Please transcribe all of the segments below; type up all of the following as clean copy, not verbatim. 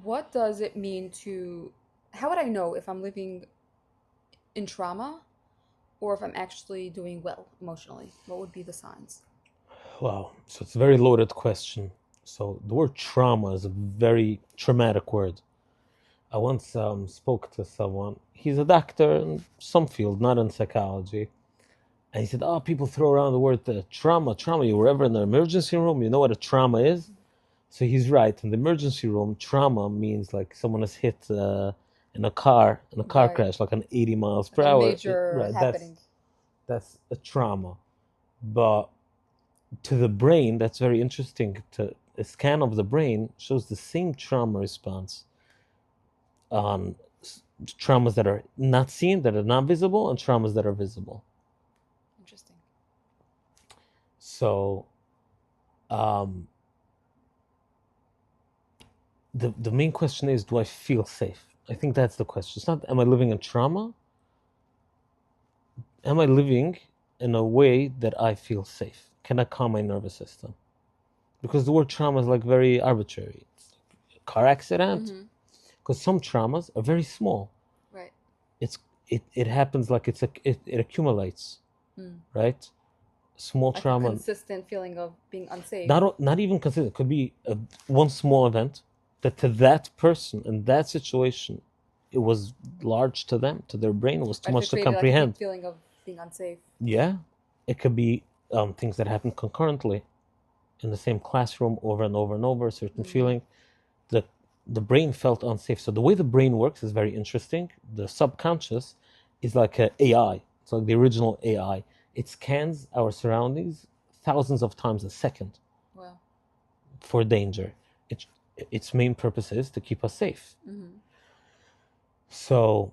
What does it mean to, how would I know if I'm living in trauma or if I'm actually doing well emotionally? What would be the signs? Wow, so it's a very loaded question. So the word trauma is a very traumatic word. I once spoke to someone. He's a doctor in some field, not in psychology. And he said, "Oh, people throw around the word trauma, trauma. You were ever in the emergency room? You know what a trauma is?" So he's right. In the emergency room, trauma means like someone is hit in a car Right. crash, like an 80 miles per Like a hour. major Right, happening. that's a trauma. But to the brain, that's very interesting. A scan of the brain shows the same trauma response on traumas that are not seen, that are not visible, and traumas that are visible. Interesting. So um, the main question is, do I feel safe? I think that's the question. It's not, am I living in trauma? Am I living in a way that I feel safe? Can I calm my nervous system? Because the word trauma is like very arbitrary. It's like a car accident, Mm-hmm. because some traumas are very small. Right. It's it happens like it accumulates, Mm. right? Small Like a trauma, consistent feeling of being unsafe. not even considered. It could be one small event that to that person in that situation, it was large to them, to their brain. It was too Right. If much it to created like a deep comprehend. feeling of being unsafe. Yeah, it could be things that happen concurrently in the same classroom over and over and over. A certain Mm. feeling, the the brain felt unsafe. So the way the brain works is very interesting. The subconscious is like a AI. It's like the original AI. It scans our surroundings thousands of times a second Well. for danger. It, its main purpose is to keep us safe. Mm-hmm. So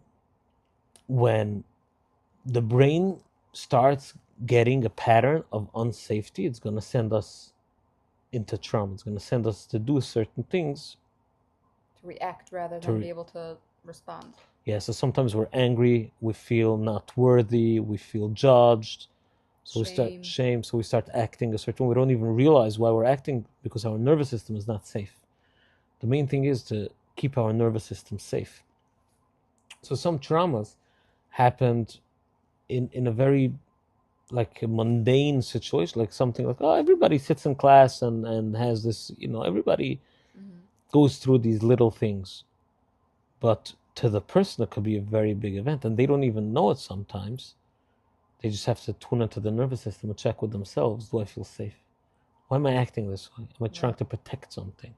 when the brain starts getting a pattern of unsafety, it's going to send us into trauma. It's going to send us to do certain things. To react rather To than be able to respond. Yeah, so sometimes we're angry, we feel not worthy, we feel judged, so we start Shame. shame, so we start acting a certain way. We don't even realize why we're acting because our nervous system is not safe. The main thing is to keep our nervous system safe. So some traumas happened in a very like a mundane situation, like something like, oh, everybody sits in class and has this, everybody Mm-hmm. goes through these little things. But to the person, it could be a very big event, and they don't even know it sometimes. They just have to tune into the nervous system and check with themselves. Do I feel safe? Why am I acting this way? Am I trying Right. to protect something?